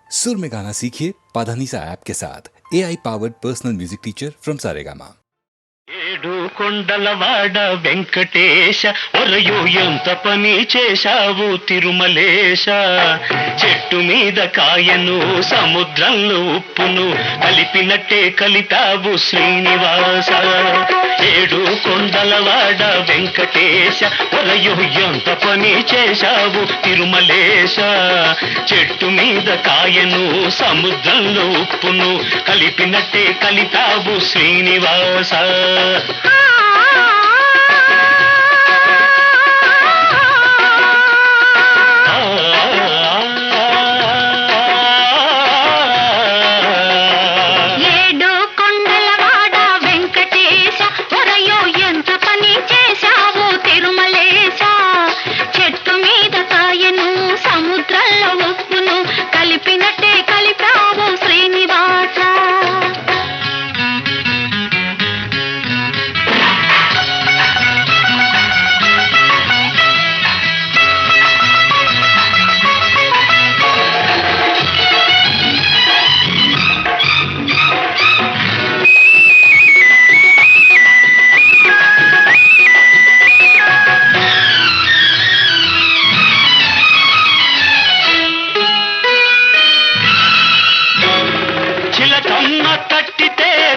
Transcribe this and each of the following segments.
सुर में गाना सीखिए पाधानीसा ऐप के साथ AI powered personal music teacher from Saregama. ఏడు కొండలవాడ వెంకటేశ ఒరయో ఎంత పని చేశావు తిరుమలేశ చెట్టు మీద కాయను సముద్రంలో ఉప్పును కలిపినట్టే కలిపావు శ్రీనివాస ఏడు కొండలవాడ వెంకటేశ ఒరయో ఎంత పని చేశావు తిరుమలేశ చెట్టు మీద కాయను సముద్రంలో ఉప్పును కలిపినట్టే కలిపావు శ్రీనివాస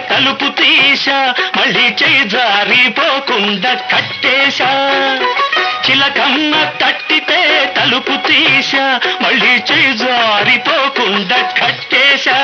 తలుపు తీశా మళ్ళీ చేయి జారిపోకుండా కట్టేశా చిలకమ్మ తట్టితే తలుపు తీశా మళ్ళీ చేయి జారిపోకుండా కట్టేశా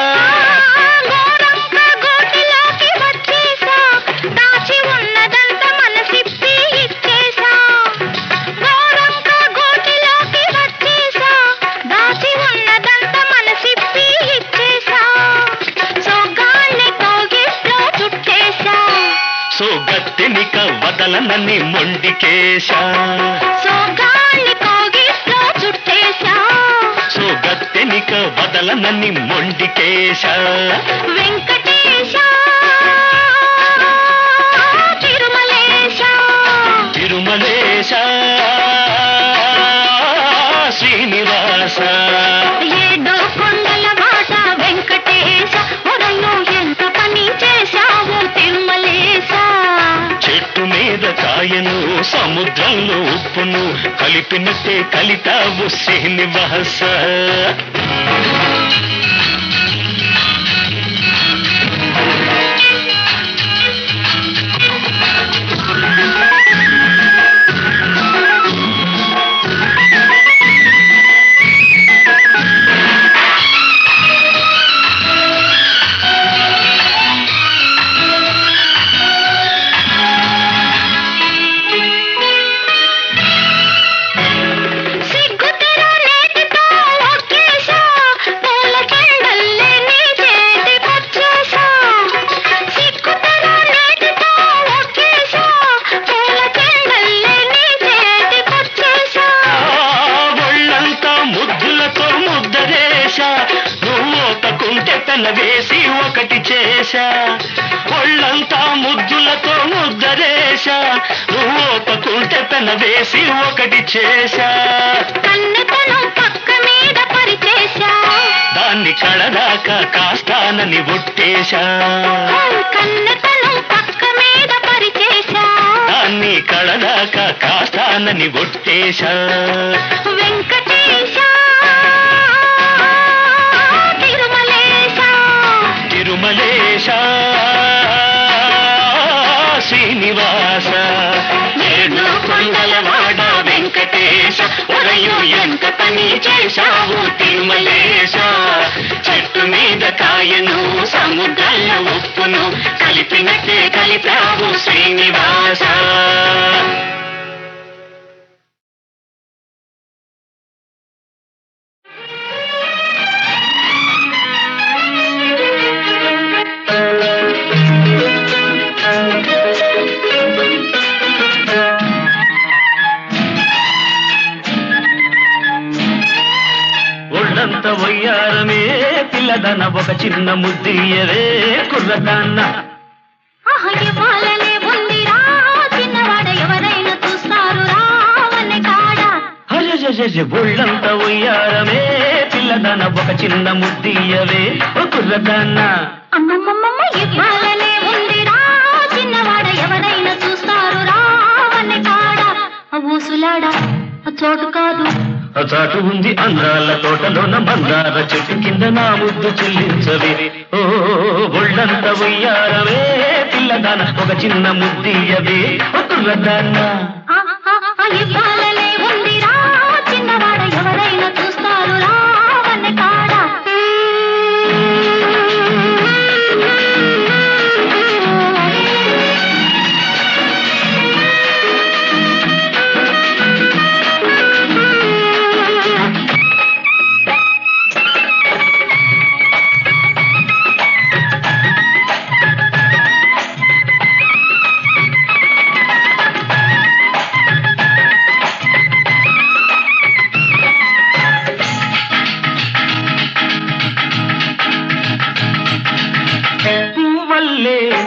సోగత్తెనిక వదలనని మొండికేశా సోగత్తెనిక వదలనని మొండికేశా వెంకటేశ తిరుమలేశ తిరుమలేశ శ్రీనివాస ఏడు కొండల వాట వెంకటేశ ఒరయో ఎంత పని చేశావు తిరుమలేశ చెట్టు మీద కాయను సముద్రంలో ఉప్పును కలిపినట్టే కలిపావు శ్రీనివాస వేసి ఒకటి చేశా ఒళ్ళంతా ముద్దులతో ముద్దరేశా నువ్వు ఒప్పుకుంటే పెన వేసి ఒకటి చేశా కన్నెతనం పక్క మీద పరిచేశా దాన్ని కడదాకా కాస్తానని ఒట్టేశా కన్నెతనం పక్క మీద పరిచేశా దాన్ని కడదాకా కాస్తానని ఒట్టేశా వెంకటేశ తిరుమలేశ శ్రీనివాస ఏడు కొండలవాడ వెంకటేశ ఒరయు ఎంత పని చేశావు తిరుమలేశ చెట్టు మీద కాయను సముద్రంలో ఉప్పును కలిపినట్టే కలిపావు శ్రీనివాస ఒళ్ళంత వయ్యారమే పిల్లదన ఒక చిన్న ముద్దియవే కుర్రదాన్న ఎవరైనా చూస్తారు రావని కాడ ఒళ్ళంత వయ్యారమే పిల్ల పిల్లదాన ఒక చిన్న ముద్దీయవే ఓ కుర్రదాన్న అమ్మమ్మమ్మ ఇవ్వాలనే ఉందిరా చిన్నవాడ ఎవరైనా చూస్తారు రావని కాడ ఊసులాడా చోటు కాదు చాటు ఉంది అందాల తోటలోన మందార చెట్టు కింద నా ముద్దు చెల్లించవే ఓ ఒళ్ళంత ఉయ్యారవే పిల్లదాన ఒక చిన్న ముద్దీయవే ఓ కుర్రదాన్న ఇవ్వాలనే ఉందిరా చిన్నవాడ ఎవరైనా చూస్తారు రావని కాడ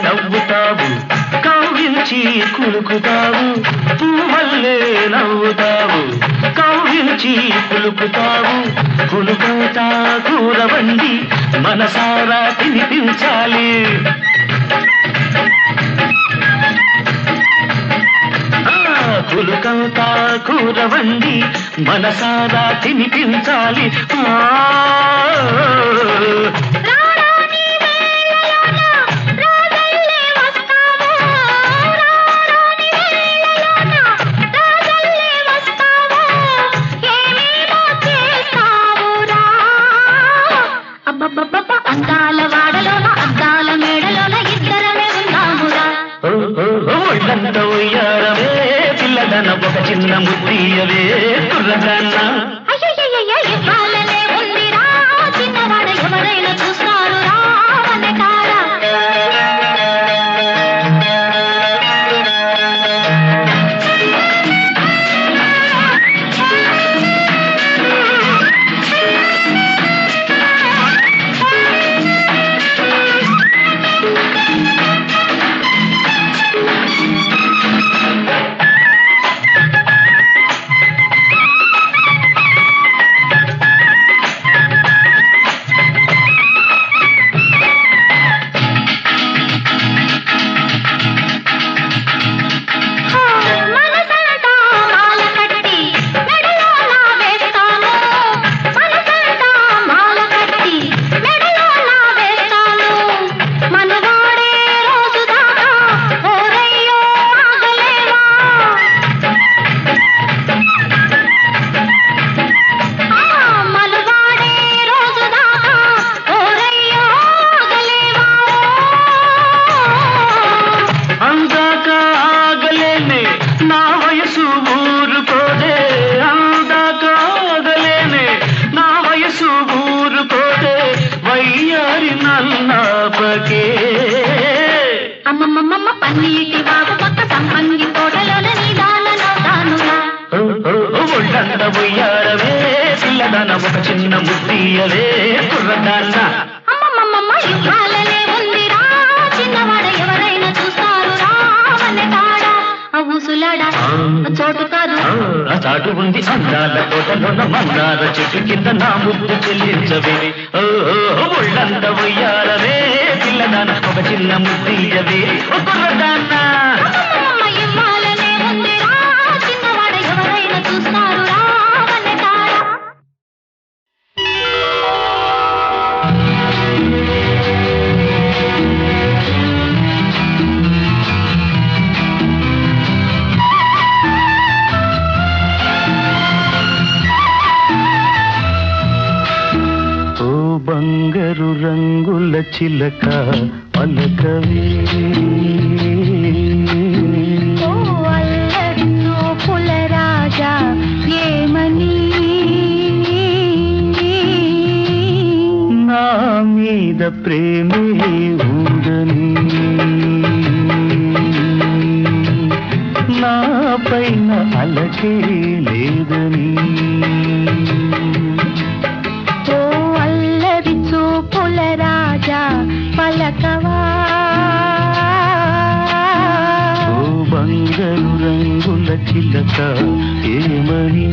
నవ్వుతావు కౌగిల్చి కులుకుతావు పువ్వల్లే నవ్వుతావు కౌగిల్చి కులుకుతావు కులుకవుతా కూరవండి మనసారా తినిపించాలి కులుకవుతా కూరవండి మనసారా తినిపించాలి అందాల వాడలోన అద్దాల మేడలోన ఇద్దరమే ఉన్నామురా ఒళ్ళంత ఉయ్యారవే పిల్లదన ఒక చిన్న ముద్దీయవే కుర్రదాన్న ఇవ్వాలనే ఉందిరా చిన్నవాడ ఎవరైనా చూస్తారు రావని కాడ అమ్మమ్మమ్మ పన్నీటి బాబు పక్క సంపంగి తోటలోన నీదాలలో తానురా ఒళ్ళంత ఉయ్యారవే పిల్లదాన ఒక చిన్న ముద్దీయవే కుర్రదాన్న అమ్మమ్మమ్మ ఇవ్వాలనే ఉందిరా చిన్నవాడ ఎవరైనా చూస్తారు రావని కాడ ఊసులాడా చోటు కాదు చాటు ఉంది అందాల తోటలోన మందార చెట్టు కింద నా ముద్దు చెల్లించవే ఒళ్ళంత ఉయ్యారవే పిల్లదాన ఒక చిన్న ముద్దీయవే కుర్రదాన్న ఇవ్వాలనే ఉందిరా చిన్నవాడ ఎవరైనా చూస్తారు రావని కాడ బంగారు రంగుల చిలక పలకవే అల్లరి నోపుల రాజా ఏమని నా మీద ప్రేమే ఊడని నా పైన అలకే లేదని పలకవా ఓ బంగారు రంగుల చిలక ఏమని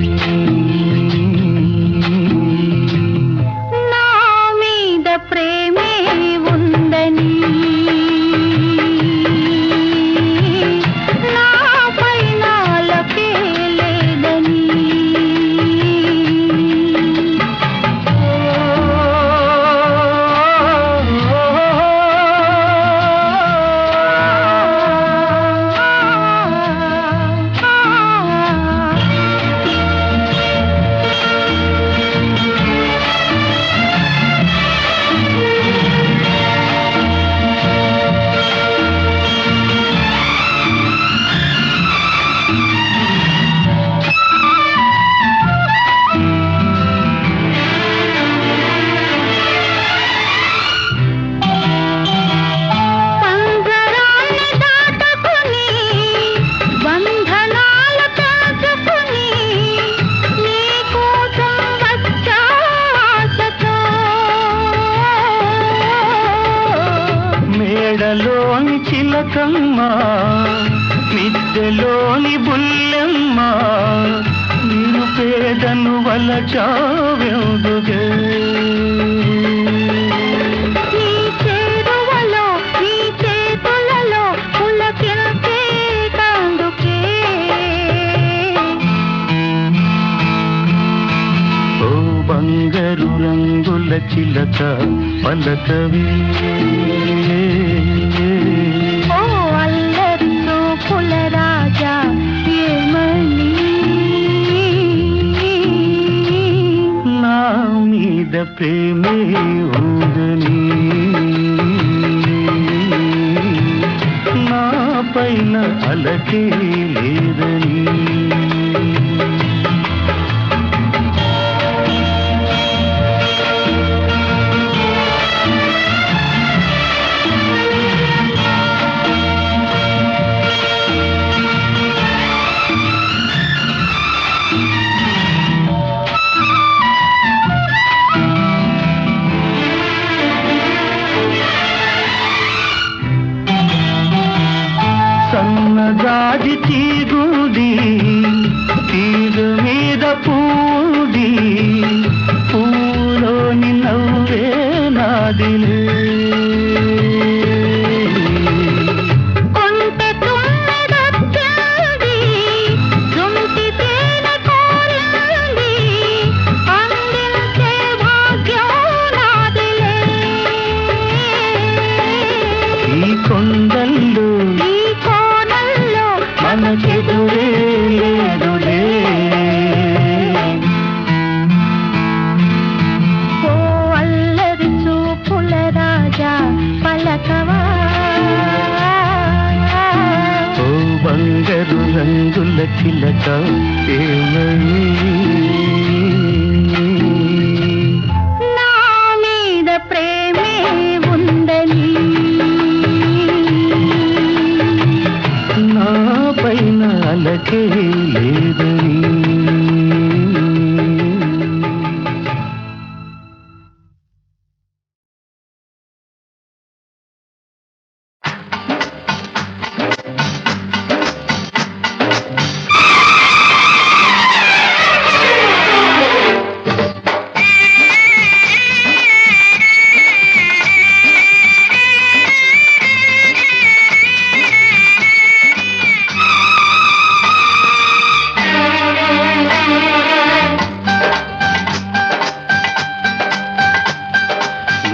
మెడలోని చిలకమ్మ మిద్దెలోని బుల్లెమ్మ నేను పేదను వలచావెందుగే నీ చేరువలో నీ చేతులలో పులకించే కందుకే ఓ బంగారు రంగుల చిలక పలకవే ఓ అల్లరి చూపుల రాజా ఏమని నా మీద ప్రేమే ఉందని నా పైన అలకే లేదని సన్నజాజి తీగుంది తీగ మీద పూది పూలోని నవ్వే నాదిలే కొంటె తుమ్మెదొచ్చింది జుంటి తేనె కోరింది అందించే భాగ్యం నాదిలే ఈ కొండల్లో ఈ కోనల్లో మనకెదురే లేదులే ఓ అల్లరి చూపుల రాజా పలకవా ఓ బంగారు రంగుల చిలక ఏమని నా మీద ప్రేమే ఉందని నా పైన అలకే లేదని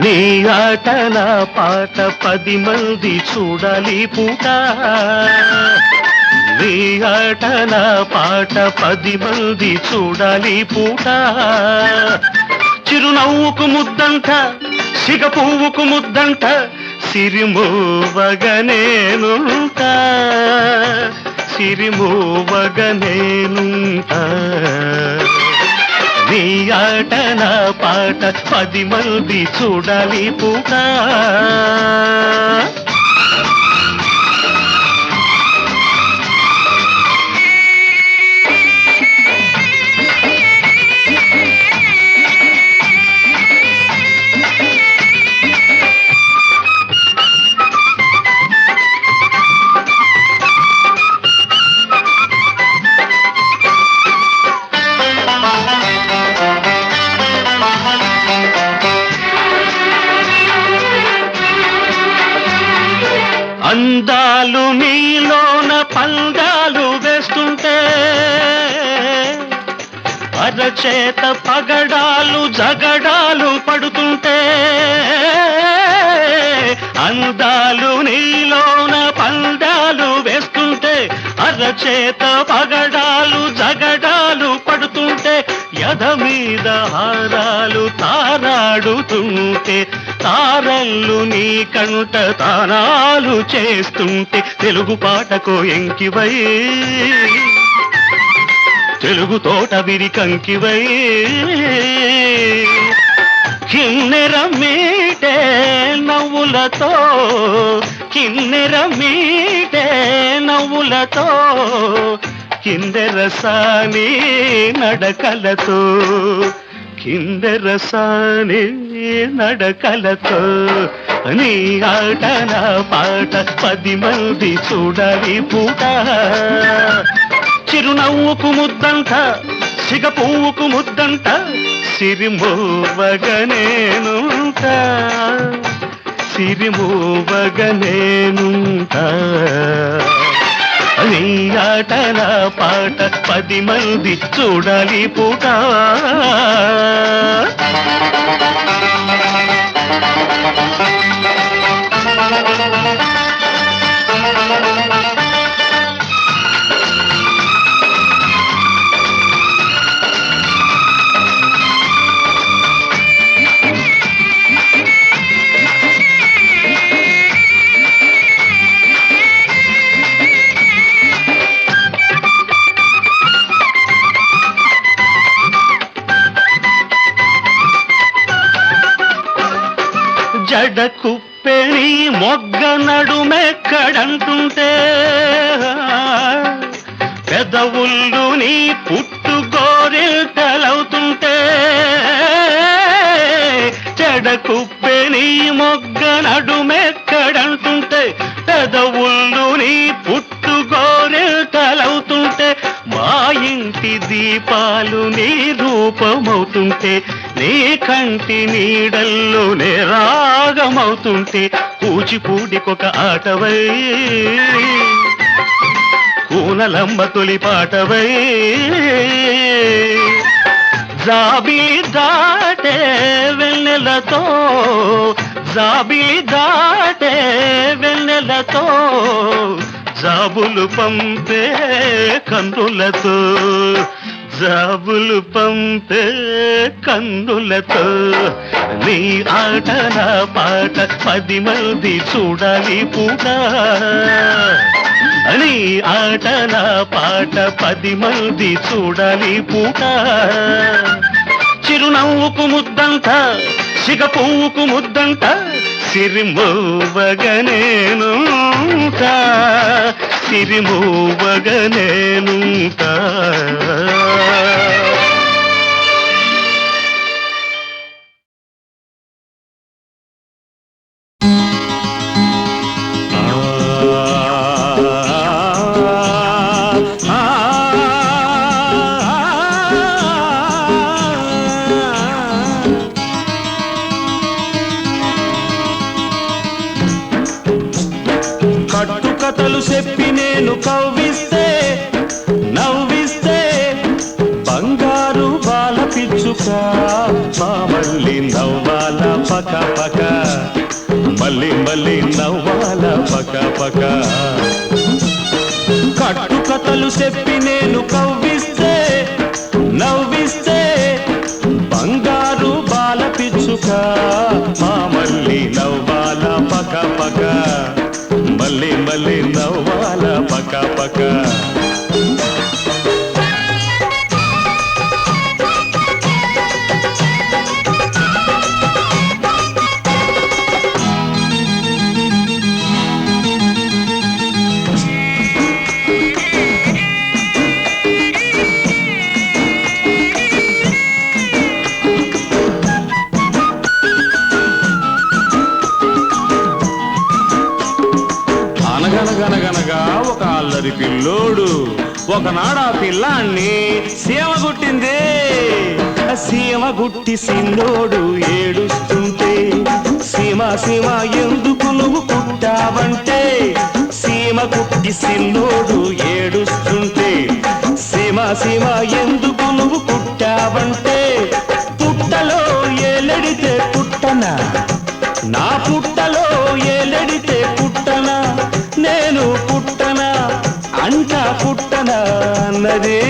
నీ ఆట నా పాట 10 మంది చూడాలి పూట నీ ఆట నా పాట 10 మంది చూడాలి పూట చిరునవ్వుకు ముద్దంట సిగ పువ్వుకు ముద్దంట సిరిమోవగనేనుంటా సిరిమోవగనేనుంటా నీ ఆట నా పాట 10 మంది చూడాలి పూట అందాలు నీలోన పందాలు వేస్తుంటే అరచేత పగడాలు జగడాలు పడుతుంటే అందాలు నీలోన పందాలు వేస్తుంటే అరచేత పగడాలు జగడాలు పడుతుంటే యద మీద హారాలు తారాడుతుంటే తారల్లు నీ కంట తానాలు చేస్తుంటే తెలుగు పాటకు ఎంకివై తెలుగు తోట విరికంకివై కిన్నెర మీటే నవ్వులతో కిన్నెర మీటే నవ్వులతో కిందెరసాని నడకలతో కిందెరసాని నడకలతో నీ ఆట నా పాట 10 మంది చూడాలి పూట చిరునవ్వుకు ముద్దంట సిగ పువ్వుకు ముద్దంట సిరిమోవగనేనుంటా సిరిమోవగనేనుంటా నీ ఆట నా పాట 10 మంది చూడాలి పూట జడ కుప్పెని మొగ్గ నడుమెక్కడంటుంటే పెదవుళ్ళు నీ పుట్టు గోరిల్టలవుతుంటే జడ కుప్పెని మొగ్గ నడుమెక్కడంటుంటే పెదవుళ్ళు నీ పుట్టు గోరిల్టలవుతుంటే మా ఇంటి దీపాలు నీ రూపమవుతుంటే నీ కంటి నీడల్లోనే రాగమవుతుంటే కూచిపూడికొక ఆటవై కూనలమ్మ తొలి పాటవై జాబిలి దాటే వెన్నెలతో జాబిలి దాటే వెన్నెలతో జాబులు పంపే కన్నులతో జాబులు పంపే కన్నులతో నీ ఆట నా పాట 10 మంది చూడాలి పూట నీ ఆట నా పాట 10 మంది చూడాలి పూట చిరునవ్వుకు ముద్దంట సిగ పువ్వుకు ముద్దంట సిరిమోవగనేనుంటా సిరిమోవగనేనుంటా కట్టుకథలు చెప్పి నేను కవ్విస్తే నవ్విస్తే బంగారు బాల పిచ్చుక మా మళ్ళీ నవ్వాల పక పక మళ్ళీ మళ్ళీ నవ్వాల పక పక కట్టుకథలు చెప్పి నేను కవ్విస్తే నవ్విస్తే బంగారు బాల పిచ్చుక మా మళ్ళీ నవ్వాల పక పక మళ్ళీ మళ్ళీ నవ్వాల పక పక అనగనగనగనగా ఒక అల్లరి పిల్లోడు ఒకనాడు ఆ పిల్లాన్ని సీమ గుట్టింది సీమ గుట్టి సిన్నోడు ఏడుస్తుంటే సీమ సీమ ఎందుకు నువ్వు కుట్టావంటే సీమ గుట్టి సిన్నోడు ఏడుస్తుంటే సీమ సీమ ఎందుకు నువ్వు కుట్టావంటే పుట్టలో ఏలడితే పుట్టనా నా పుట్టలో ఏలడితే పుట్టనా నేను పుట్టనా అంట పుట్టనా అన్నదే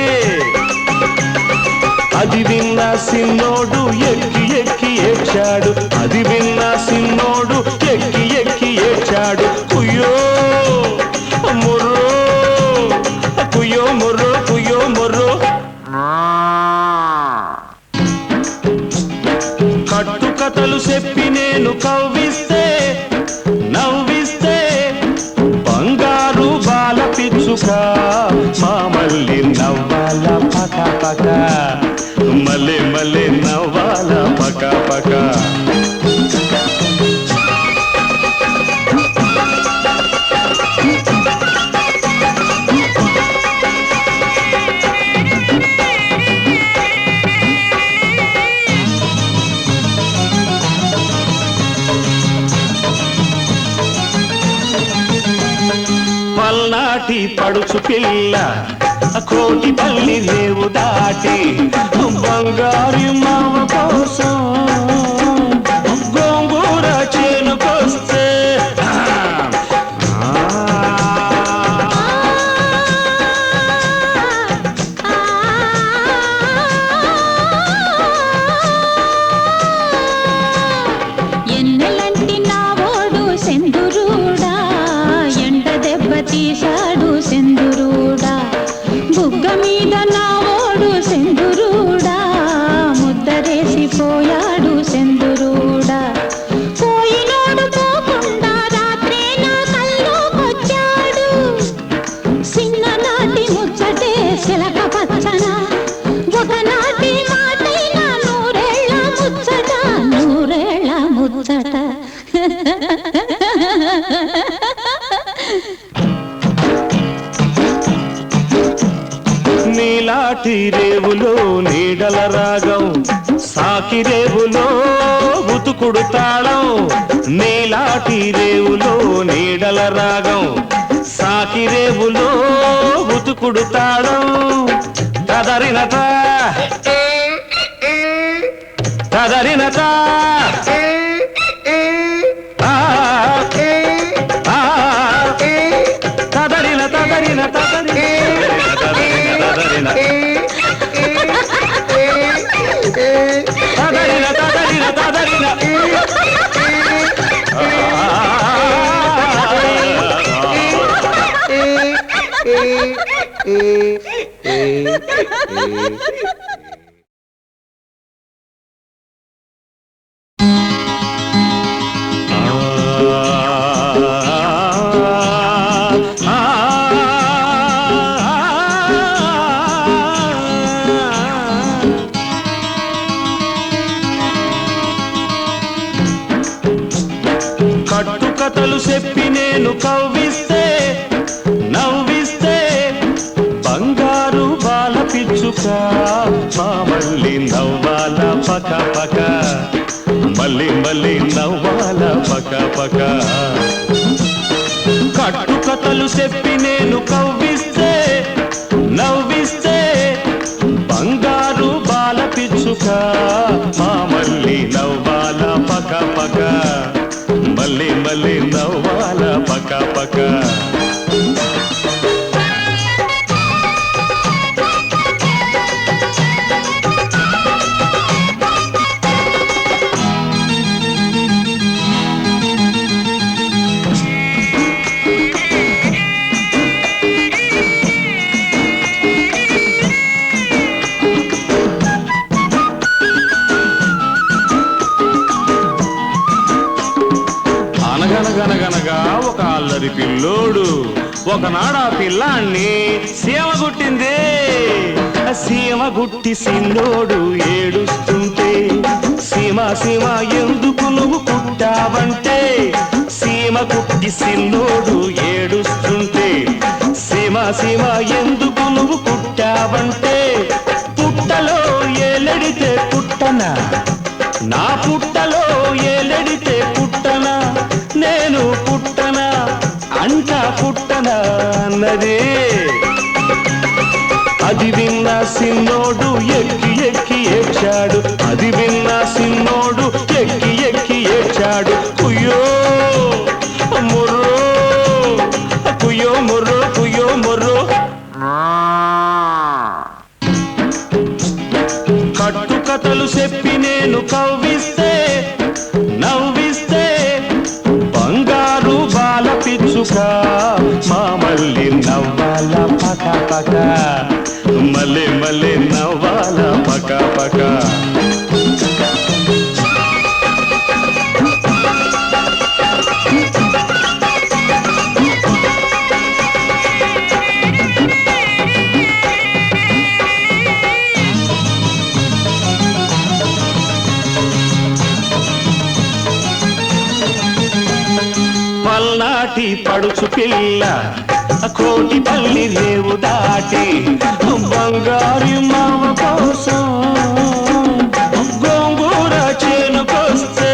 అది విన్న సిన్నోడు ఎక్కి ఎక్కి ఏడ్చాడు అది విన్న సిన్నోడు ఎక్కి ఎక్కి ఏడ్చాడు కుయ్యో ముర్రో కుయ్యో ముర్రో కుయ్యో ముర్రో కట్టుకథలు చెప్పి నేను కవ్విస్తే నవ్విస్తే బంగారు బాల పిచ్చుక మా మళ్ళీ నవ్వాల పక పక మళ్ళీ మళ్ళీ నవ్వాల పల్నాటి పడుచు పిల్ల కోటి పల్లి రేవు దాటి బంగారు మామ కోసం గోంగూర చేనుకొస్తే ఎన్నెలంటి నా ఓడు సెందురుడా ఎండ దెబ్బ తీశాడు సెందురుడా బుగ్గ మీద నా ఓడు సెందురుడా ముద్దరేసిపోయాడు సెందురుడా పోయినోడు పోకుండా రాత్రే నా కల్లోకొచ్చాడు చిన్ననాటి ముచ్చటే చిలక పచ్చన ఒకనాటి మాటైన నూరేళ్ల ముచ్చట నూరేళ్ల ముచ్చట నీలాటి రేవులో నీడల రాగం సాకి రేవులో ఉతుకుడు తాళం నీలాటి రేవులో నీడల రాగం సాకి రేవులో ఉతుకుడు తాళం తదరినత తదరినత తదరిన తదరిన తదరిన తదరిన తదరిన కట్టుకథలు చెప్పి నేను కవ్విస్తే నవ్విస్తే బంగారు బాల పిచ్చుక మా మళ్ళీ నవ్వాల పక పక మళ్ళీ మళ్ళీ నవ్వాల పక పక కట్టుకథలు చెప్పి నేను కవ్విస్తే నవ్విస్తే బంగారు బాల పిచ్చుక మా మళ్ళీ నవ్వాల పక పక మళ్ళీ మళ్ళీ నవ్వాల పక పక అనగనగనగనగా ఒక అల్లరి పిల్లోడు ఒకనాడు ఆ పిల్లాన్ని సీమ గుట్టింది సీమ గుట్టి సిన్నోడు ఏడుస్తుంటే సీమ సీమ ఎందుకు నువ్వు కుట్టావంటే సీమ కుట్టి సిన్నోడు ఏడుస్తుంటే సీమ సీమ ఎందుకు నువ్వు కుట్టావంటే పుట్టలో ఏలెడితే పుట్టనా నా పుట్టలో ఏలెడితే పుట్టనా నేను పుట్టనా అంట పుట్టనా అన్నది అది విన్న సిన్నోడు ఎక్కి ఎక్కి ఏడ్చాడు అది విన్న సిన్నోడు ఎక్కి ఎక్కి ఏడ్చాడు కుయ్యో ముర్రో కుయ్యో ముర్రో కుయ్యో ముర్రో కట్టుకథలు చెప్పి నేను కవ్విస్తే నవ్విస్తే బంగారు బాల పిచ్చుక మా మళ్ళీ నవ్వాల పక పక మళ్ళీ మళ్ళీ నవ్వాల పక పక పల్నాటి పడుచు పిల్ల కోటి పల్లి రేవు దాటి బంగారు మామ కోసం గోంగూర చేనుకొస్తే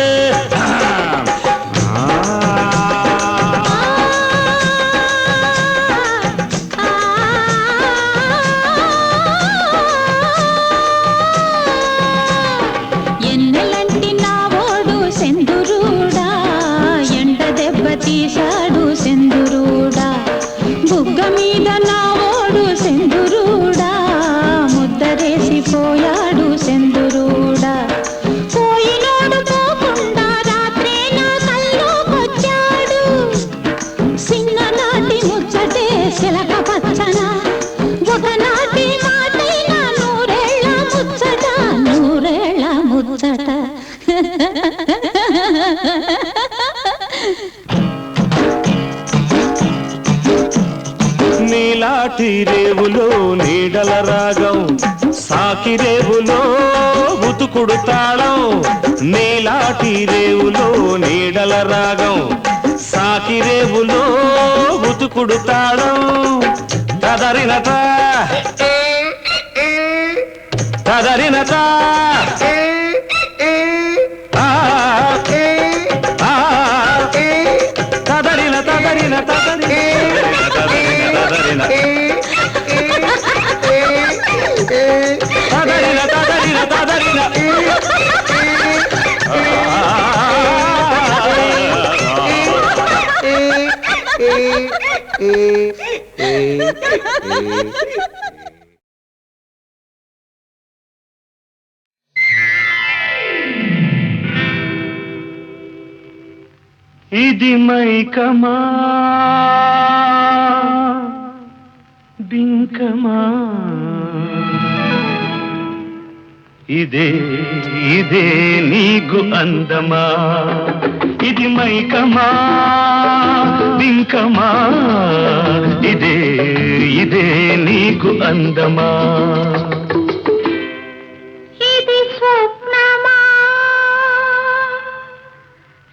నీలాటి రేవులో నీడల రాగం సాకి రేవులో ఉతుకుడు తాళం నీలాటి రేవులో నీడల రాగం సాకి రేవులో ఉతుకుడు తాళం తదరినత తదరినత తదరిన తదరిన తదరిన తదరిన తదరిన ఇది మైకమా బింకమా ఇదే ఇదే నీకు అందమా ఇది మైకమా బింకమా ఇదే ఇదే నీకు అందమా ఇది స్వప్నమా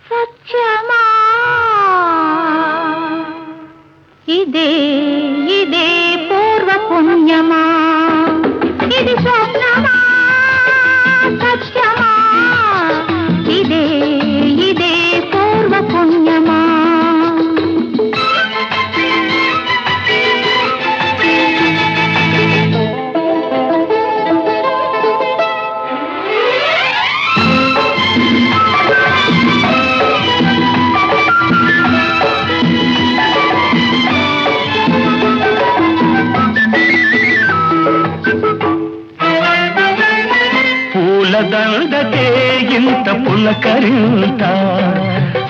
సత్యమా ఇదే ఇదే పూర్వ పుణ్యమా ఇది స్వప్నమా సత్యమా ఇదే ఇదే పూర్వ పుణ్యమా దండకే ఇంత పులకరింత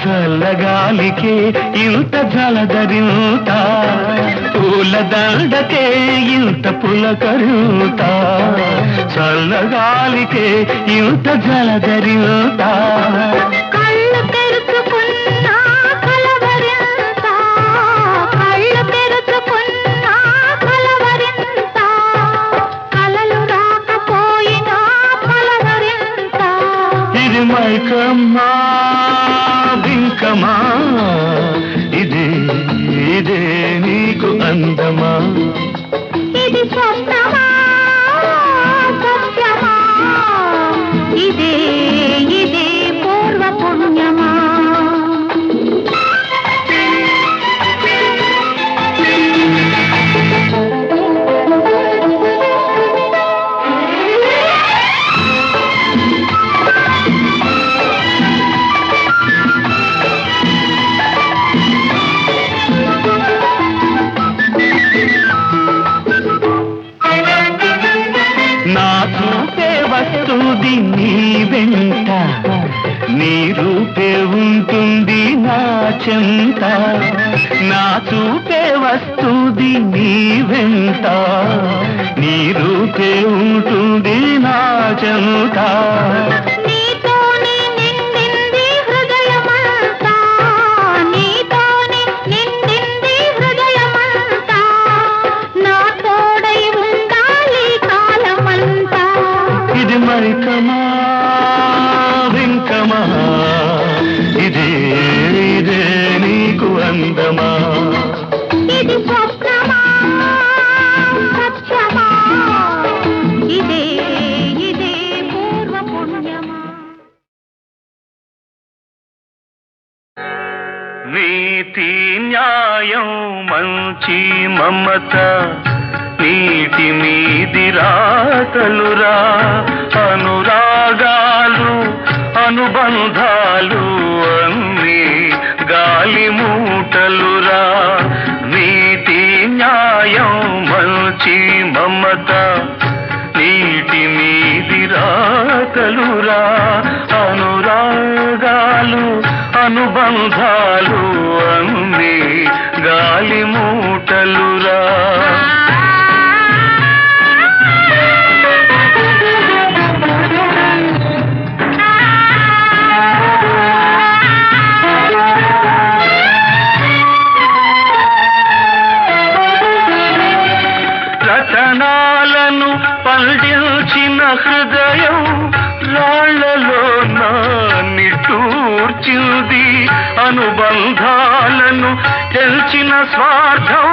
చల్లగాలికే ఇంత జలదరింత పూల దండకే ఇంత పులకరింత చల్లగాలికే ఇంత జలదరింత కళ్ళు తెరుచుకున్నా కలవరింత కళ్ళు తెరుచుకున్నా కలవరింత కలలు రాకపోయినా కలవరింత ఇది మైకమ్మా బింకమా ఇదే ఇదే నీకు అందమా ఇది స్వప్నమా సత్యమా ఇదే ఇదే పూర్వ పుణ్యమా నా చూపే వస్తుంది నీ వెంట నీ రూపే ఉంటుంది నా చెంత నా చూపే వస్తుంది నీ వెంట నీ రూపే ఉంటుంది నా చెంత నీతోనే నిండింది హృదయమంతా నీతోనే నిండింది హృదయమంతా నా తోడై ఉండాలి కాలమంతా ఇది మైకమా బింకమా ఇదే ఇదే నీకు అందమా ఇది స్వప్నమా సత్యమా ఇదే ఇదే పూర్వ పుణ్యమా నీతి న్యాయం మంచి మమత నీటి మీది రాతలురా అనురాగాలు అనుబంధాలు అన్నీ గాలి మూటలురా నీతి న్యాయం మంచి మమత నీటి మీది రాతలురా అనురాగాలు అనుబంధాలు అన్నీ గాలి మూటలురా అనుబంధాలను తెల్చిన స్వార్థం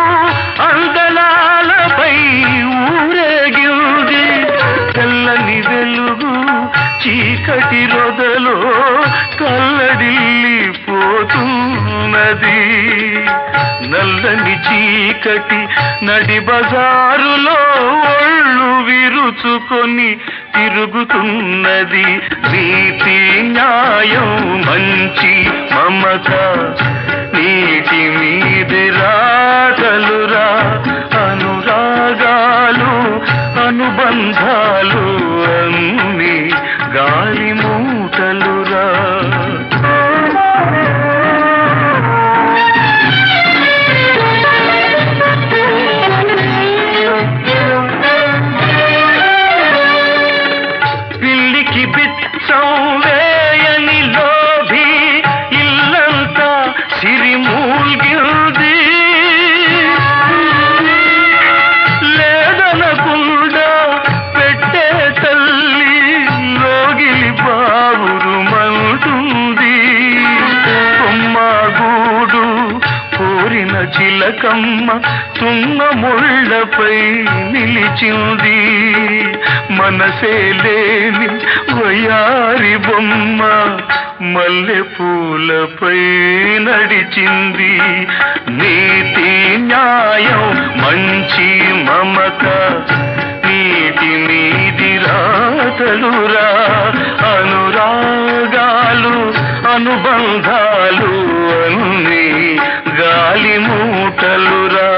అందలాలపై ఊరేగింది. తెల్లని వెలుగు చీకటి రొదలో కల్లడిల్లిపోతున్నది. నల్లని చీకటి నడి బజారులో ఒళ్ళు విరుచుకొని తిరుగుతున్నది. నీతి న్యాయం మంచి మమత నీటి మీది రాతలురా. అనురాగాలు అనుబంధాలు అన్ని గాలి మూటలురా. పిల్లికి బిచ్చం వేయని లోభి ఇల్లంతా సిరిమూల్గింది. లేదనకుండా పెట్టే తల్లి లోగిలి బావురుమంటుంది. కొమ్మగూడు కోరిన చిలకమ్మ తుమ్మ ముళ్ళపై నిలిచింది. మనసే లేని వయారి బొమ్మ మల్లె పూలపై నడిచింది. నీతి న్యాయం మంచి మమత నీటి మీది రాతలురా. అనురాగాలు అనుబంధాలు అన్ని గాలి మూటలురా.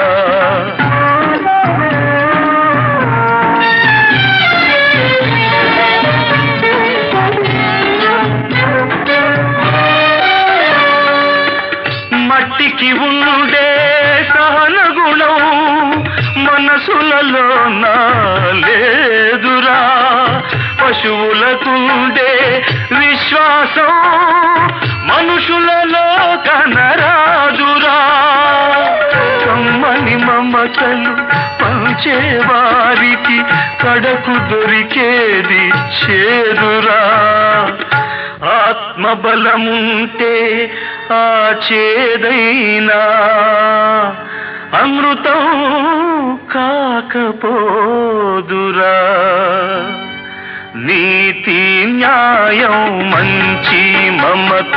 మట్టికి ఉండే సహన గుణం మనసులలో లేదురా. పశువులకుండే విశ్వాసం మనుషులలో కనరాదురా. కమ్మని మమతలు పంచేవారికి కడకు దొరికేది చేదురా. ఆత్మబలముంటే ఆ చేదైనా అమృతం కాకపోదురా. నీతి న్యాయం మంచి మమత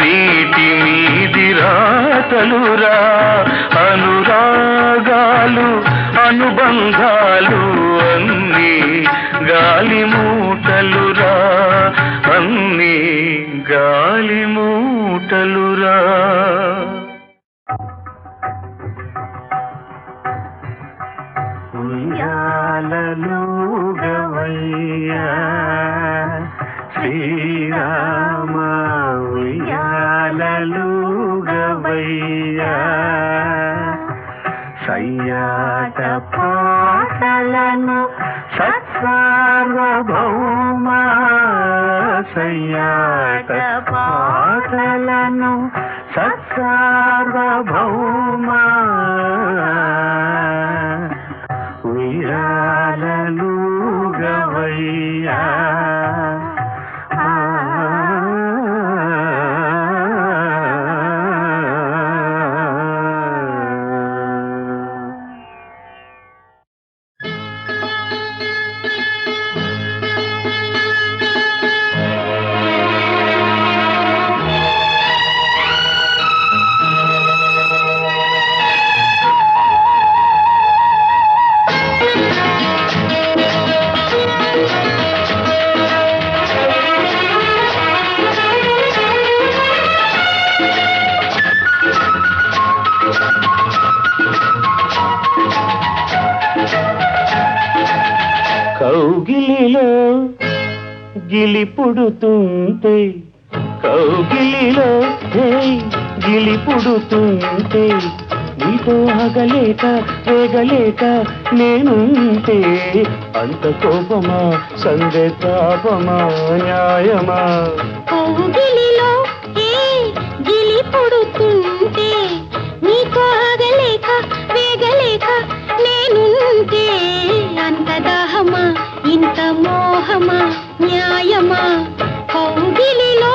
నీటి మీది రాతలురా. అనురాగాలు అనుబంధాలు అన్ని గాలి మూటలురా. అన్ని గాలి మూటలురా. ఉయ్యాలలుగవయ్యా శ్రీరామ ఉయ్యాలలుగవయ్యా. సయ్యాట పాటలను సత్సార్వభౌమా. సయ్యాట పాటలను సత్సార్వభౌమా. ఉయ్యాలలుగవయ్యా. కౌగిలిలో గిలి పుడుతుంటే కౌగిలిలో గిలి పుడుతుంటే నీతో ఆగలేక వేగలేక నేనుంటే అంత కోపమా సందేతాపమా న్యాయమా. కౌగిలిలో గిలి పుడుతుంటే నీతో ఆగలేక వేగలేక నేనుంటే అంత దాహమా ఇంత మోహమా న్యాయమా. కౌగిలిలో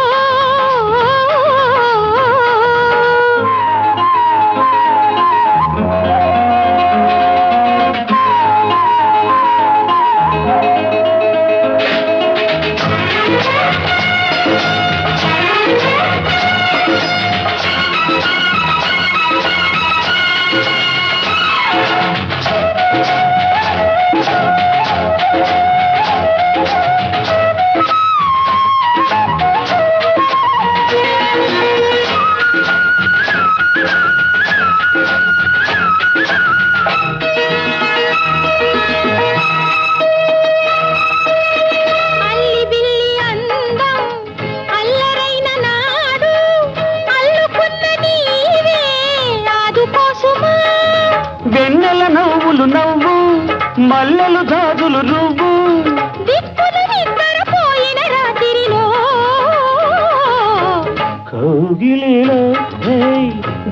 కౌగిలిలో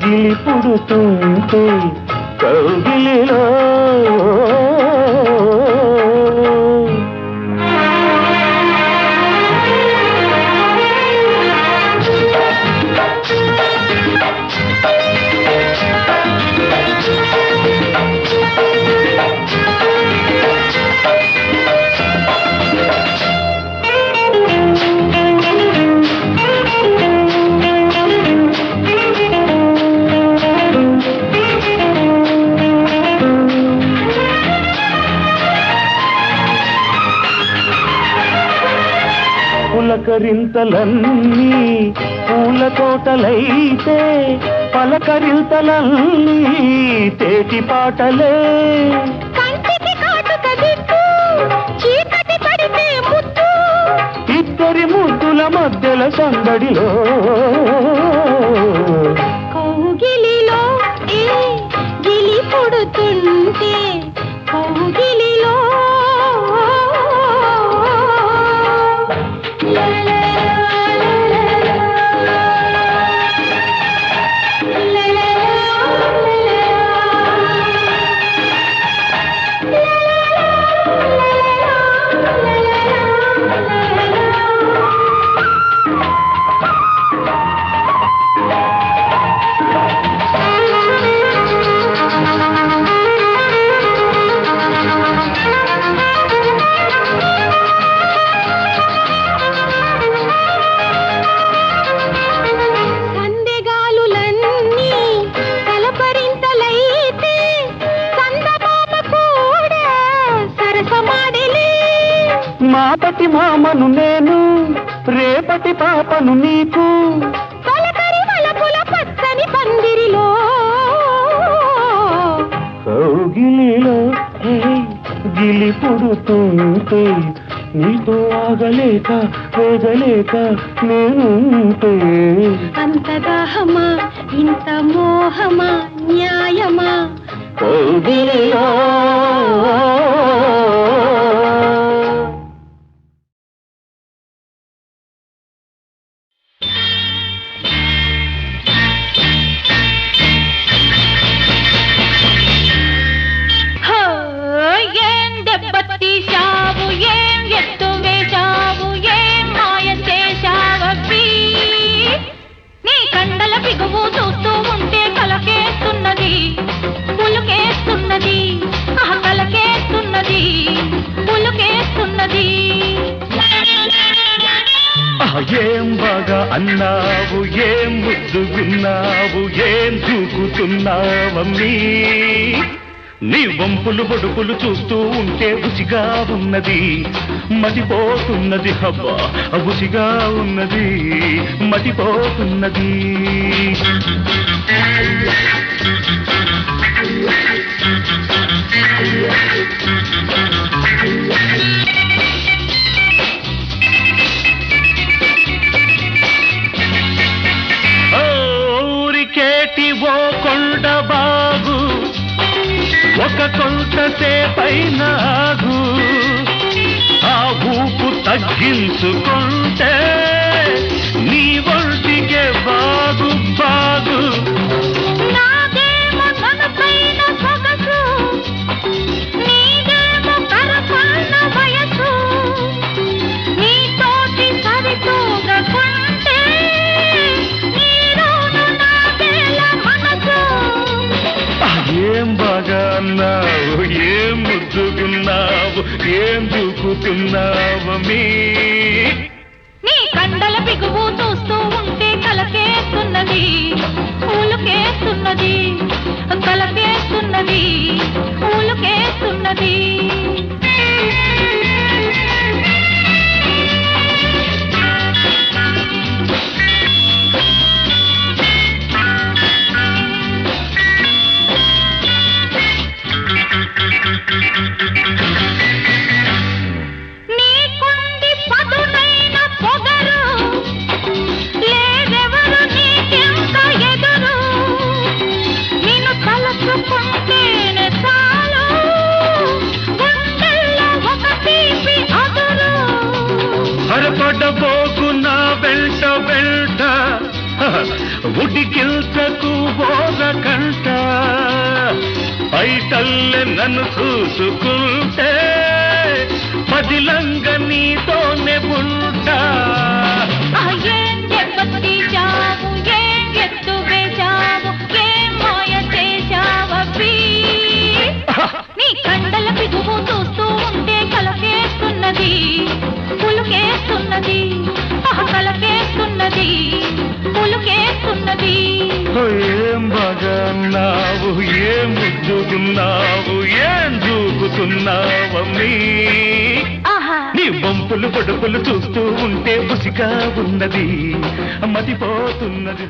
గిలి పుడుతుంటే కౌగిలిలో పులకరింతలన్నీ పూల తోటలైతే పలకరింతలన్నీ తేటి పాటలే కంటికి కాటుక దిక్కు చీకటి పడితే ముద్దు ఇద్దరి ముద్దుల మధ్యల సందడిలో కౌగిలిలో గిలి పుడుతుంటే కౌగిలిలో మాపటి మామను నేను రేపటి పాపను నీకు తొలకరి వలపుల పచ్చని పందిరిలో కౌగిలిలో గిలి పుడుతుంటే నీతో ఆగలేక వేగలేక నేనుంటే అంత దాహమా ఇంత మోహమా న్యాయమా కౌగిలిలో ఏం బాగా అన్నావు ఏం ముద్దుగున్నావు ఏం దూకుతున్నావమ్మీ నీ వంపులు బొడుపులు చూస్తూ ఉంటే రుచిగా ఉన్నది మతిపోతున్నది హబ్బా రుచిగా ఉన్నది మతిపోతున్నది ఊరికేటి ఓ కొండ బాగు ఒక కొంత సేపైన ఆగు ఆ ఊపు తగ్గించుకుంటే నీ ఒంటికే బాగు బాగు ఏం బాగా అన్నావు ఏం ముద్దుగున్నావు ఏం దూకుతున్నావు నీ కండల బిగువు చూస్తూ ఉంటే కలకేస్తున్నది ఊలుకేస్తున్నది కలకేస్తున్నది ఊలుకేస్తున్నది తలచుకుంటేనే చాలు ఉడికిల్చకు బోరకంట పైటల్లె నన్ను చూసుకుంటే పదిలంగ నీతోనే ఉంటా ఏం దెబ్బతీశావు, ఏం ఎత్తు వేశావు, ఏం మాయ చేశావబ్బీ. నీ కండల పిదువు చూస్తూ ఉంటే కలకేస్తున్నది, పులుకేస్తున్నది, కలకేస్తున్నది, పులుకేస్తున్నది. ఏం బాగన్నావు, ఏం ముద్దుకున్నావు, ఏం దూకుతున్నావమ్మీ. నీ వంపులు పొడుపులు చూస్తూ ఉంటే బుసిగా ఉన్నది, మతిపోతున్నది.